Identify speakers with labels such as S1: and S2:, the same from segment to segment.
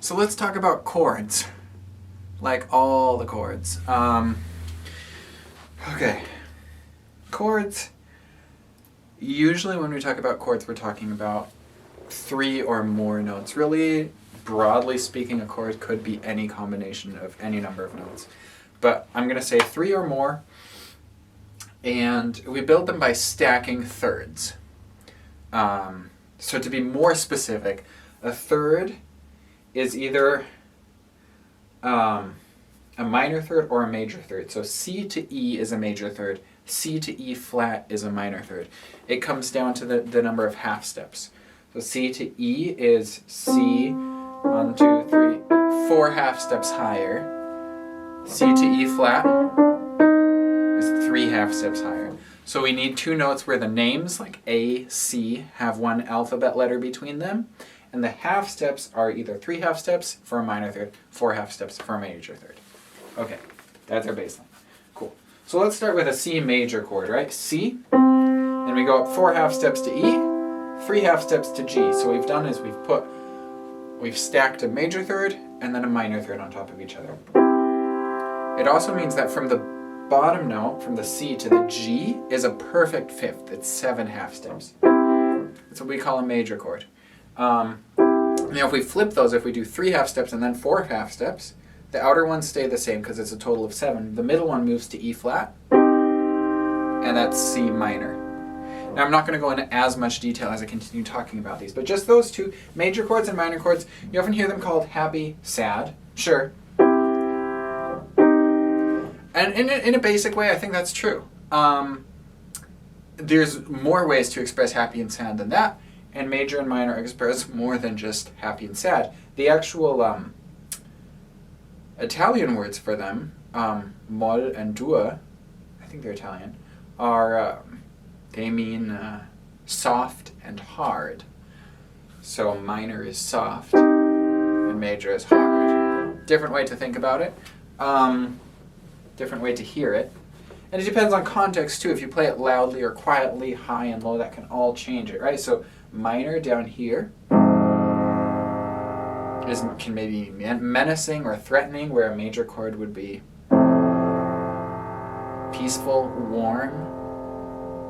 S1: So let's talk about chords, like all the chords. Okay, chords. Usually when we talk about chords, we're talking about 3 or more notes. Really, broadly speaking, a chord could be any combination of any number of notes. But I'm going to say 3 or more, and we build them by stacking thirds. So to be more specific, a third is either a minor third or a major third. So C to E is a major third. C to E flat is a minor third. It comes down to the number of half steps. So C to E is C, 1, 2, 3, 4 half steps higher. C to E flat is 3 half steps higher. So we need 2 notes where the names, like A, C, have 1 alphabet letter between them. And the half steps are either 3 half steps for a minor third, 4 half steps for a major third. Okay, that's our baseline. Cool. So let's start with a C major chord, right? C, then we go up 4 half steps to E, 3 half steps to G. So what we've done is we've stacked a major third and then a minor third on top of each other. It also means that from the bottom note, from the C to the G, is a perfect fifth. It's 7 half steps. That's what we call a major chord. Now if we flip those, if we do 3 half steps and then 4 half steps, the outer ones stay the same because it's a total of 7. The middle one moves to E flat, and that's C minor. Now I'm not going to go into as much detail as I continue talking about these, but just those 2, major chords and minor chords, you often hear them called happy, sad, sure. And in a basic way, I think that's true. There's more ways to express happy and sad than that, and major and minor express more than just happy and sad. The actual Italian words for them, moll and dur, I think they're Italian, are they mean soft and hard. So minor is soft and major is hard. Different way to think about it. Different way to hear it. And it depends on context too. If you play it loudly or quietly, high and low, that can all change it, right? So minor down here can maybe be menacing or threatening, where a major chord would be peaceful, warm,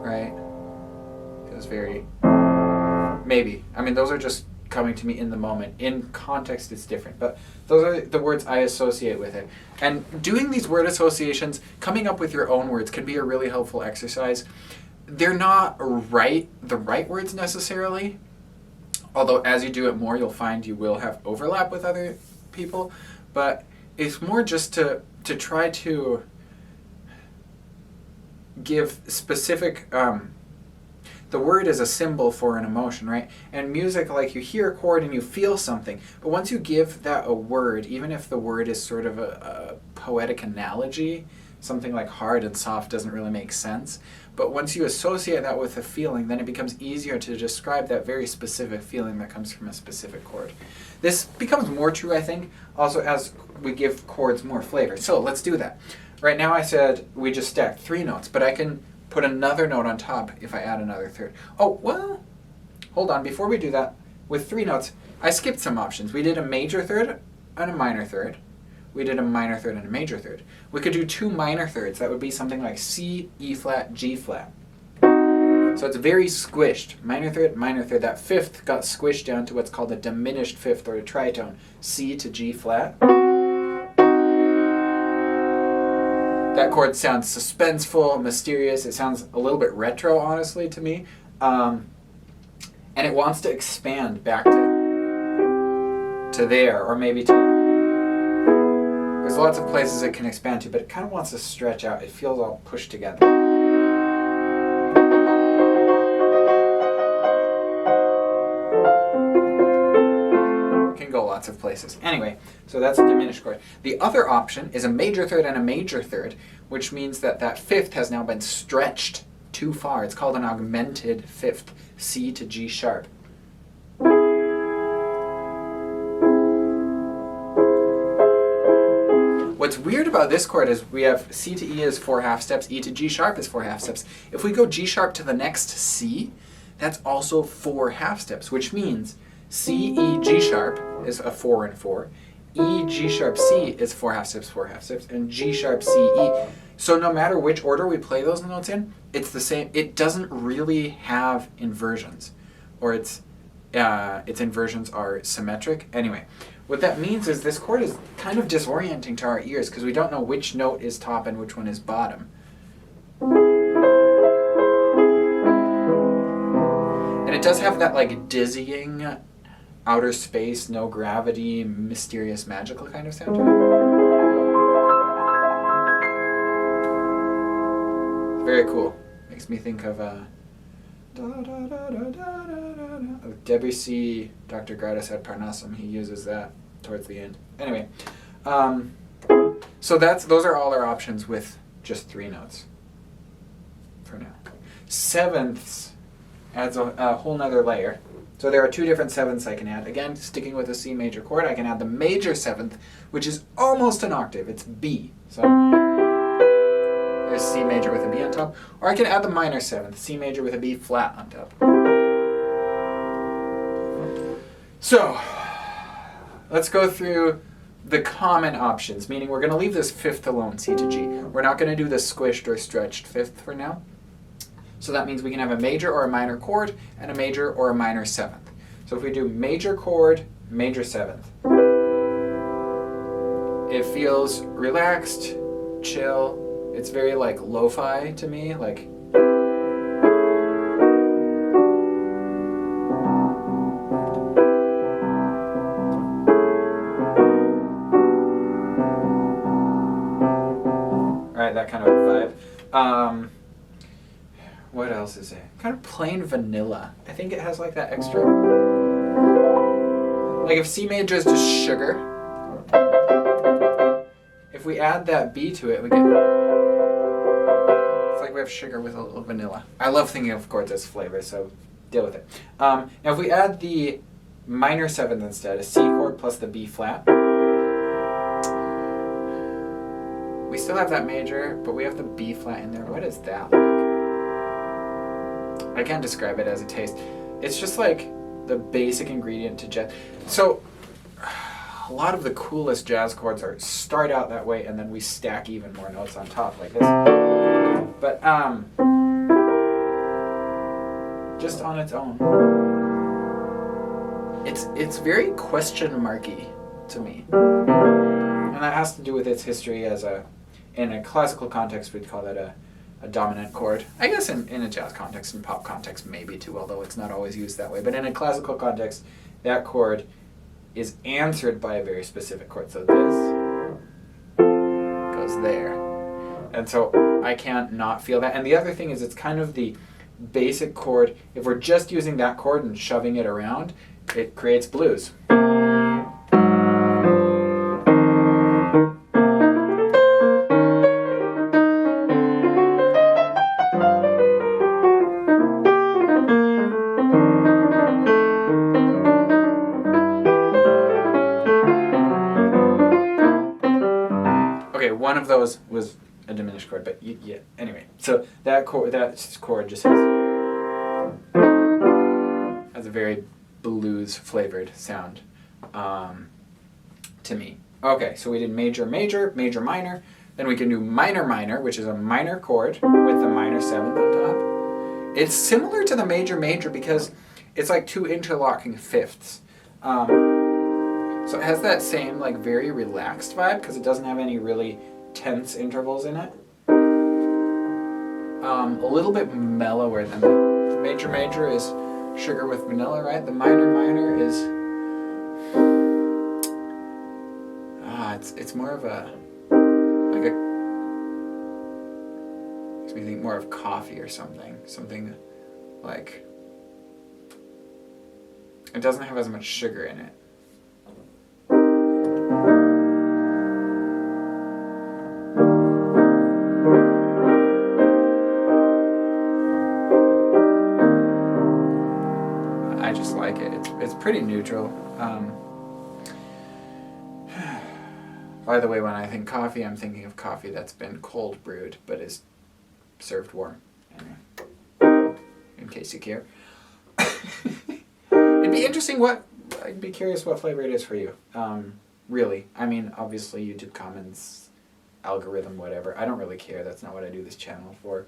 S1: right? Feels very, maybe. I mean, those are just coming to me in the moment. In context, it's different, but those are the words I associate with it. And doing these word associations, coming up with your own words, can be a really helpful exercise. They're not the right words necessarily, although as you do it more, you'll find you will have overlap with other people, but it's more just to try to give specific, the word is a symbol for an emotion, right? And music, like you hear a chord and you feel something, but once you give that a word, even if the word is sort of a poetic analogy, something like hard and soft doesn't really make sense, but once you associate that with a feeling, then it becomes easier to describe that very specific feeling that comes from a specific chord. This becomes more true, I think, also as we give chords more flavor. So let's do that. Right now I said we just stacked 3 notes, but I can put another note on top if I add another third. Oh, well, hold on. Before we do that, with 3 notes, I skipped some options. We did a major third and a minor third. We did a minor third and a major third. We could do 2 minor thirds. That would be something like C, E flat, G flat. So it's very squished. Minor third. That fifth got squished down to what's called a diminished fifth or a tritone. C to G flat. That chord sounds suspenseful, mysterious. It sounds a little bit retro, honestly, to me. And it wants to expand back to there, or maybe to... There's lots of places it can expand to, but it kind of wants to stretch out. It feels all pushed together. It can go lots of places. Anyway, so that's a diminished chord. The other option is a major third and a major third, which means that that fifth has now been stretched too far. It's called an augmented fifth, C to G sharp. What's weird about this chord is we have C to E is 4 half steps, E to G sharp is 4 half steps. If we go G sharp to the next C, that's also 4 half steps, which means C, E, G sharp is a 4 and 4. E, G sharp, C is 4 half steps, 4 half steps, and G sharp, C, E. So no matter which order we play those notes in, it's the same. It doesn't really have inversions, or its inversions are symmetric. Anyway, what that means is this chord is kind of disorienting to our ears because we don't know which note is top and which one is bottom. And it does have that like dizzying, outer space, no gravity, mysterious, magical kind of sound to it. Very cool. Makes me think of Debussy, Dr. Gradus ad Parnassum. He uses that towards the end. Anyway, so those are all our options with just 3 notes for now. Sevenths adds a whole nother layer. So there are 2 different sevenths I can add. Again, sticking with a C major chord, I can add the major seventh, which is almost an octave. It's B. So there's C major with a B on top. Or I can add the minor seventh, C major with a B flat on top. So let's go through the common options, meaning we're going to leave this fifth alone, C to G. We're not going to do the squished or stretched fifth for now. So that means we can have a major or a minor chord and a major or a minor seventh. So if we do major chord, major seventh, it feels relaxed, chill. It's very like lo-fi to me, like right, that kind of vibe. What else is it? Kind of plain vanilla. I think it has like that extra. Like if C major is just sugar, if we add that B to it, we get. It's like we have sugar with a little vanilla. I love thinking of chords as flavors, so deal with it. Now if we add the minor seventh instead, a C chord plus the B flat, we still have that major, but we have the B flat in there. What is that like? I can't describe it as a taste. It's just like the basic ingredient to jazz. So a lot of the coolest jazz chords start out that way and then we stack even more notes on top like this. But just on its own, it's very question marky to me. And that has to do with its history as in a classical context we'd call that a dominant chord. I guess in a jazz context and pop context maybe too, although it's not always used that way. But in a classical context, that chord is answered by a very specific chord. So this goes there. And so I can't not feel that. And the other thing is it's kind of the basic chord. If we're just using that chord and shoving it around, it creates blues. One of those was a diminished chord, but yeah. Anyway, so that chord just has a very blues flavored sound to me. Okay, so we did major, major, major, minor. Then we can do minor, minor, which is a minor chord with a minor seventh on top. It's similar to the major, major because it's like 2 interlocking fifths. So it has that same like very relaxed vibe because it doesn't have any really tense intervals in it. A little bit mellower than the major major is sugar with vanilla, right? The minor minor is it's more of a makes me think more of coffee or something like it doesn't have as much sugar in it. It's pretty neutral. By the way, when I think coffee, I'm thinking of coffee that's been cold brewed but is served warm. Anyway, in case you care. It'd be interesting what I'd be curious what flavor it is for you. Really. I mean, obviously YouTube comments, algorithm, whatever. I don't really care. That's not what I do this channel for.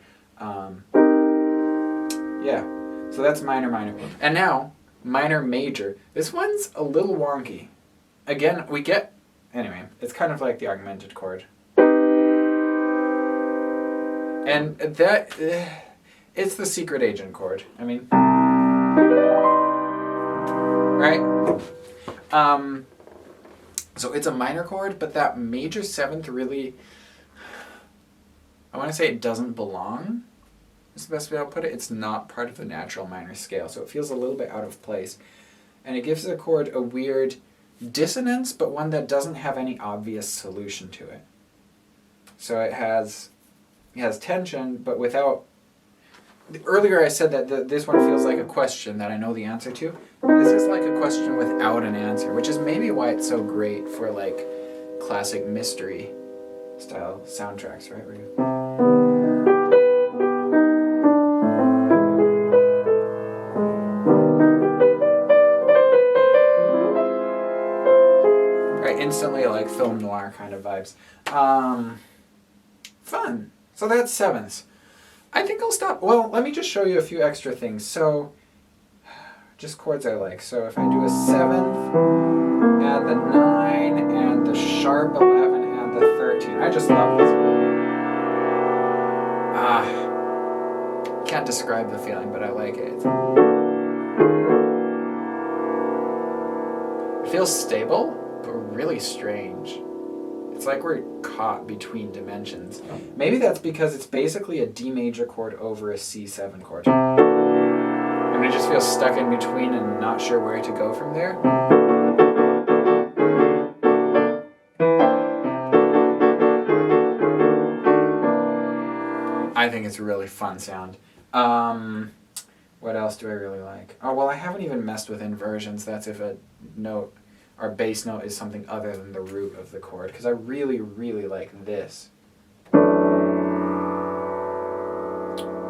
S1: Yeah. So that's minor, minor. And now, minor, major. This one's a little wonky. Again, we get... Anyway, it's kind of like the augmented chord. And that... it's the secret agent chord. I mean... Right? So it's a minor chord, but that major seventh really... I want to say it doesn't belong. Is the best way I'll put it. It's not part of the natural minor scale, so it feels a little bit out of place. And it gives the chord a weird dissonance, but one that doesn't have any obvious solution to it. So it has tension, but without... Earlier I said that this one feels like a question that I know the answer to. This is like a question without an answer, which is maybe why it's so great for like classic mystery style soundtracks, right? Where you... Instantly like film noir kind of vibes. Fun. So that's sevenths. I think I'll stop. Well, let me just show you a few extra things. So, just chords I like. So if I do a seventh, add the 9, and the sharp 11, add the 13. I just love this. Can't describe the feeling, but I like it. It feels stable, but really strange. It's like we're caught between dimensions. Maybe that's because it's basically a D major chord over a C7 chord. And it just feels stuck in between and not sure where to go from there. I think it's a really fun sound. What else do I really like? Oh, well, I haven't even messed with inversions. That's if a note... Our bass note is something other than the root of the chord, because I really, really like this,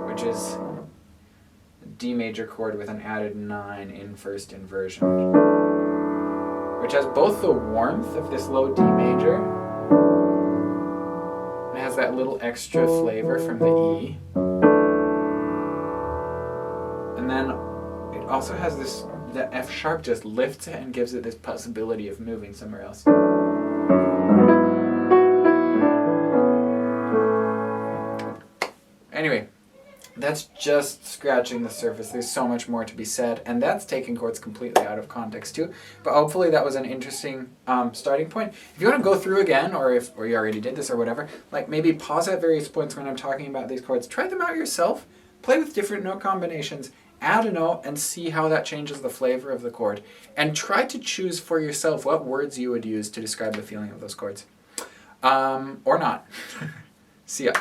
S1: which is a D major chord with an added 9 in first inversion, which has both the warmth of this low D major, and has that little extra flavor from the E, and then it also has this... The F sharp just lifts it and gives it this possibility of moving somewhere else. Anyway, that's just scratching the surface. There's so much more to be said, and that's taking chords completely out of context too. But hopefully that was an interesting starting point. If you want to go through again, or you already did this or whatever, like maybe pause at various points when I'm talking about these chords. Try them out yourself. Play with different note combinations. Add a note and see how that changes the flavor of the chord. And try to choose for yourself what words you would use to describe the feeling of those chords. Or not. See ya.